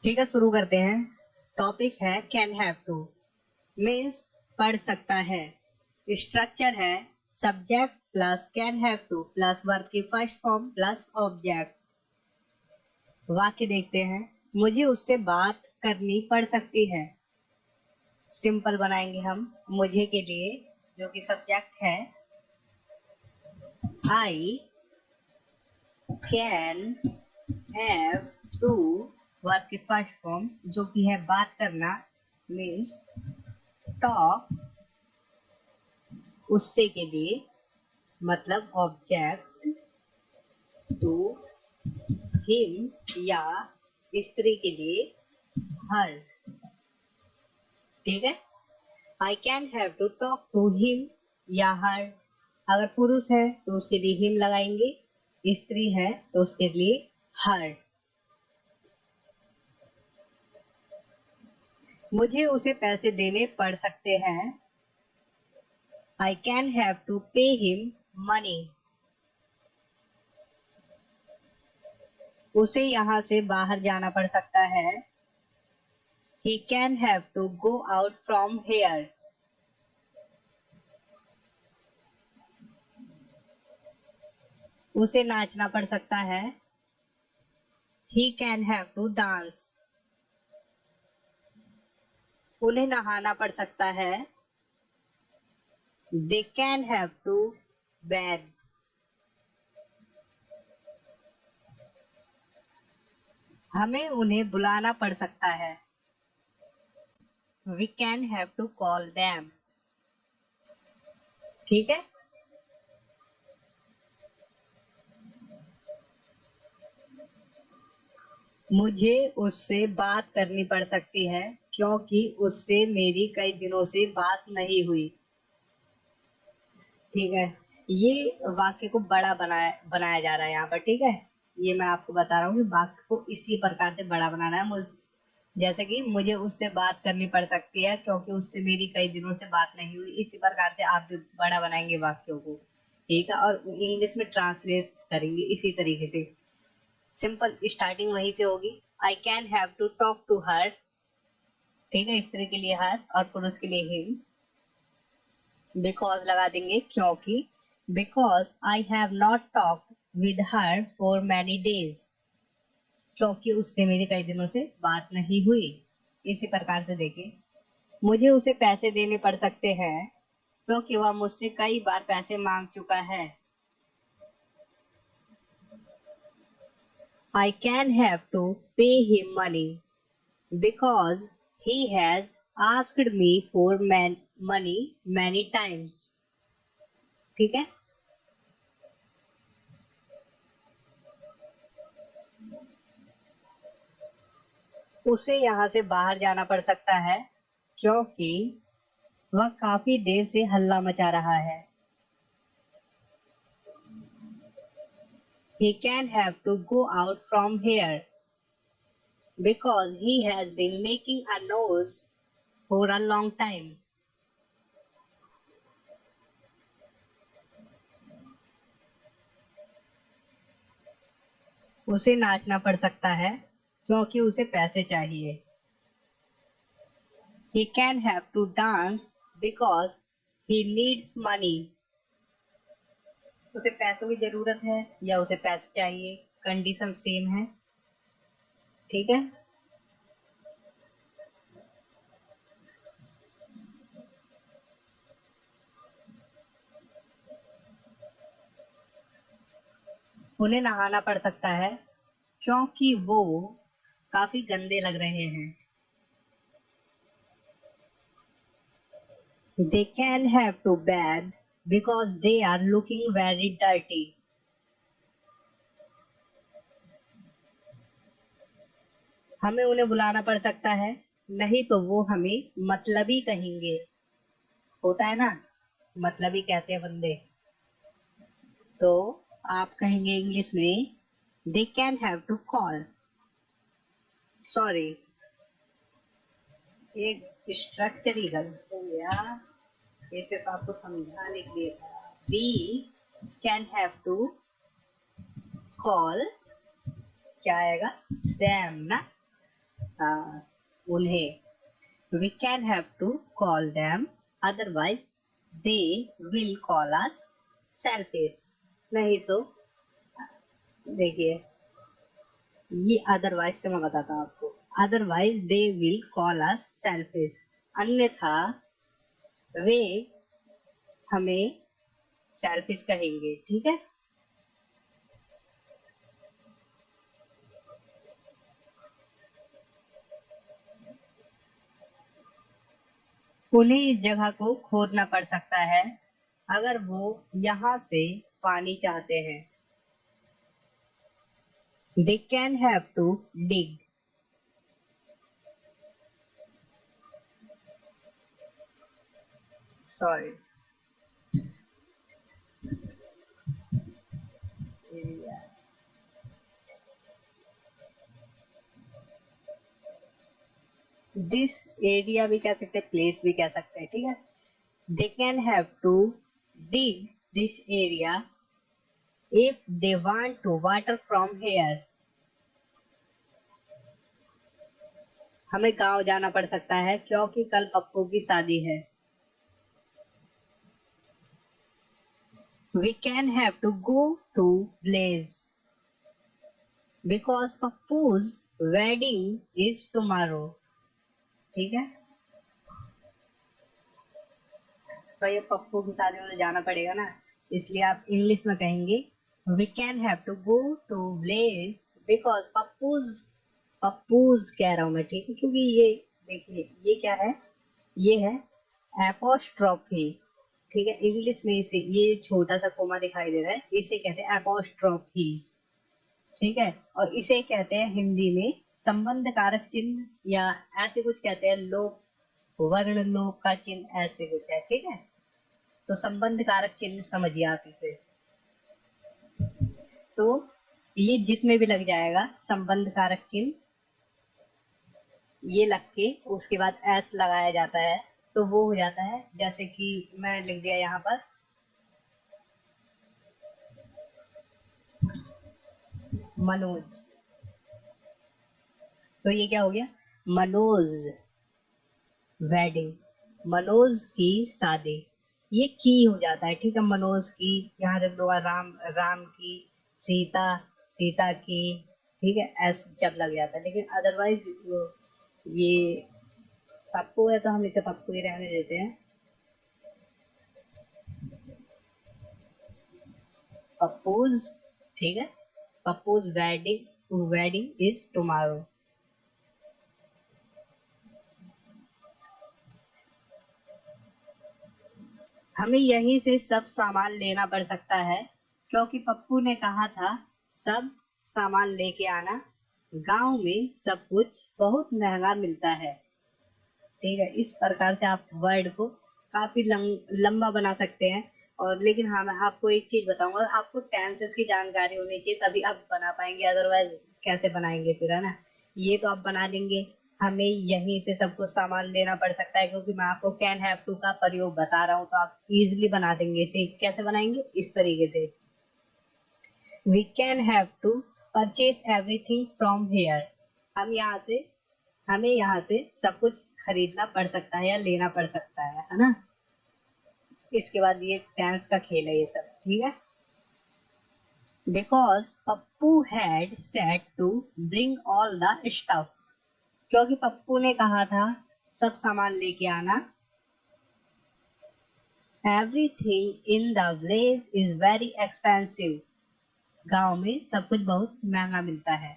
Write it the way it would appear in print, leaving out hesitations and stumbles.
ठीक है, शुरू करते हैं। टॉपिक है कैन हैव टू, मीन्स पढ़ सकता है। स्ट्रक्चर है subject plus can have two plus verb की फर्स्ट फॉर्म प्लस ऑब्जेक्ट। वाक्य देखते हैं। मुझे उससे बात करनी पड़ सकती है। सिंपल बनाएंगे हम मुझे के लिए, जो कि सब्जेक्ट है। I can have to verb की फर्स्ट फॉर्म जो कि है बात करना, मीन्स टॉक। उससे के लिए मतलब ऑब्जेक्ट, टू हिम या स्त्री के लिए हर। ठीक है, I can have to talk to him या हर। अगर पुरुष है तो उसके लिए हिम लगाएंगे, स्त्री है तो उसके लिए हर। मुझे उसे पैसे देने पड़ सकते हैं। I can have to pay him money. उसे यहाँ से बाहर जाना पड़ सकता है। He can have to go out from here. उसे नाचना पड़ सकता है। He can have to dance. उन्हें नहाना पड़ सकता है। They can have to bathe. हमें उन्हें बुलाना पड़ सकता है। We can have to call them. ठीक है, मुझे उससे बात करनी पड़ सकती है क्योंकि उससे मेरी कई दिनों से बात नहीं हुई। ठीक है, ये वाक्य को बड़ा बनाया जा रहा है यहाँ पर। ठीक है, ये मैं आपको बता रहा हूँ कि वाक्य को इसी प्रकार से बड़ा बनाना है। जैसे कि मुझे उससे बात करनी पड़ सकती है क्योंकि उससे मेरी कई दिनों से बात नहीं हुई। इसी प्रकार से आप भी बड़ा बनाएंगे वाक्यों को। ठीक है, और इंग्लिश में ट्रांसलेट करेंगे इसी तरीके से। सिंपल स्टार्टिंग वहीं से होगी। I can have to talk to her. ठीक है, स्त्री के लिए हर और पुरुष के लिए हिम। बिकॉज लगा देंगे क्योंकि, because I have not talked with her for many days. क्योंकि उससे मेरी कई दिनों से बात नहीं हुई। इसी प्रकार से देखिए, मुझे उसे पैसे देने पड़ सकते हैं क्योंकि वह मुझसे कई बार पैसे मांग चुका है। I can have to pay him money because he has asked me for money many times. ठीक है, उसे यहाँ से बाहर जाना पड़ सकता है क्योंकि वह काफी देर से हल्ला मचा रहा है। He can have to go out from here because he has been making a noise for a long time. उसे नाचना पड़ सकता है क्योंकि उसे पैसे चाहिए। He can have to dance because he needs money. उसे पैसों की जरूरत है या उसे पैसे चाहिए, कंडीशन सेम है। ठीक है, उन्हें नहाना पड़ सकता है क्योंकि वो काफी गंदे लग रहे हैं। They can have to bathe because they are looking very dirty. हमें उन्हें बुलाना पड़ सकता है, नहीं तो वो हमें मतलबी कहेंगे। होता है ना, मतलबी कहते हैं बंदे। तो आप कहेंगे इंग्लिश में they can have to call. Sorry, एक स्ट्रक्चर ही गलत हो गया, ये सिर्फ आपको समझाने के लिए था। We can have to call, क्या आएगा, them ना। उन्हें, we can have to call them, otherwise they will call us selfish. नहीं तो देखिए, ये अदरवाइज से मैं बताता हूँ आपको, otherwise they will call us selfish, अन्यथा वे हमें सेल्फिश कहेंगे, ठीक है। उन्हें इस जगह को खोदना पड़ सकता है अगर वो यहाँ से पानी चाहते हैं। They can have to dig. Sorry. This area भी कह सकते हैं, प्लेस भी कह सकते हैं, ठीक है। They can have to dig this area if they want to water from here. हमें गांव जाना पड़ सकता है क्योंकि कल पप्पू की शादी है। We can have to go to Blaze because Pappu's wedding is tomorrow. ठीक है, तो ये पप्पू की शादी में तो जाना पड़ेगा ना, इसलिए आप इंग्लिश में कहेंगे We can have to go to Blaze because पप्पूज कह रहा हूं मैं, ठीक है, क्योंकि ये देखिए ये क्या है, ये है एपोस्ट्रोफी, ठीक है। इंग्लिश में इसे ये छोटा सा कोमा दिखाई दे रहा है, इसे कहते हैं एपोस्ट्रोफीज, ठीक है। और इसे कहते हैं हिंदी में संबंध कारक चिन्ह, या ऐसे कुछ कहते हैं लोक, वर्ण लोक का चिन्ह, ऐसे कुछ है, ठीक है। तो संबंध कारक चिन्ह समझिए आप इसे, तो ये जिसमें भी लग जाएगा संबंध कारक चिन्ह, ये लग के उसके बाद एस लगाया जाता है, तो वो हो जाता है, जैसे कि मैं लिख दिया यहाँ पर मनोज, तो ये क्या हो गया, मनोज वेडिंग, मनोज की शादी, ये की हो जाता है, ठीक है। मनोज की यहाँ जब दो राम की, सीता की, ठीक है, एस जब लग जाता है, लेकिन अदरवाइज ये पप्पू है तो हम इसे पप्पू ही रहने देते हैं, पप्पूज, ठीक है। पप्पूज वेडिंग इज टुमारो। हमें यहीं से सब सामान लेना पड़ सकता है क्योंकि पप्पू ने कहा था सब सामान लेके आना, गांव में सब कुछ बहुत महंगा मिलता है, ठीक है। इस प्रकार से आप वर्ड को काफी लंबा बना सकते हैं। और लेकिन हाँ, मैं आपको एक चीज बताऊंगा, आपको टेंसेस की जानकारी होनी चाहिए तभी आप बना पाएंगे, अदरवाइज कैसे बनाएंगे फिर, है ना। ये तो आप बना लेंगे, हमें यहीं से सब कुछ सामान लेना पड़ सकता है, क्योंकि मैं आपको कैन हैव टू का प्रयोग बता रहा हूँ, तो आप इजिली बना देंगे इसे। कैसे बनाएंगे, इस तरीके से, we can have to purchase everything from here, हमें यहाँ से सब कुछ खरीदना पड़ सकता है या लेना पड़ सकता है ना। इसके बाद ये टेंस का खेल है ये सब, ठीक है। Because Pappu had said to bring all the stuff, क्योंकि पप्पू ने कहा था सब सामान लेके आना। Everything in the village is very expensive, गांव में सब कुछ बहुत महंगा मिलता है।